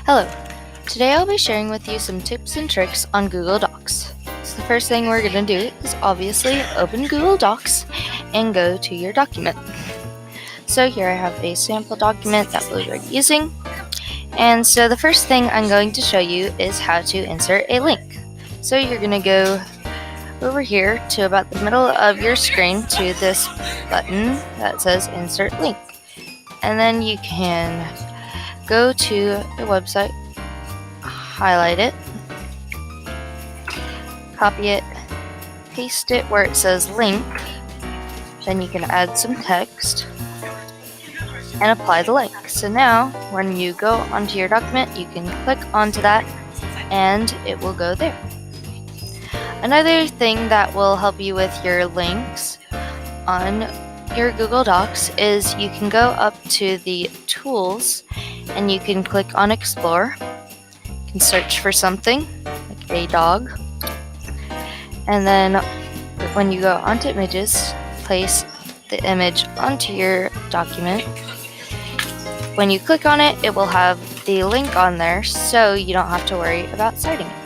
Hello, today I'll be sharing with you some tips and tricks on Google Docs. So the first thing we're going to do is obviously open Google Docs and go to your document. So here I have a sample document that we're already using. And so the first thing I'm going to show you is how to insert a link. So you're going to go over here to about the middle of your screen to this button that says Insert Link. And then you can go to the website, highlight it, copy it, paste it where it says link, then you can add some text and apply the link. So now when you go onto your document, you can click onto that and it will go there. Another thing that will help you with your links on your Google Docs is you can go up to the tools and you can click on Explore. You can search for something like a dog, and then when you go onto images, place the image onto your document. When you click on it, it will have the link on there, so you don't have to worry about citing it.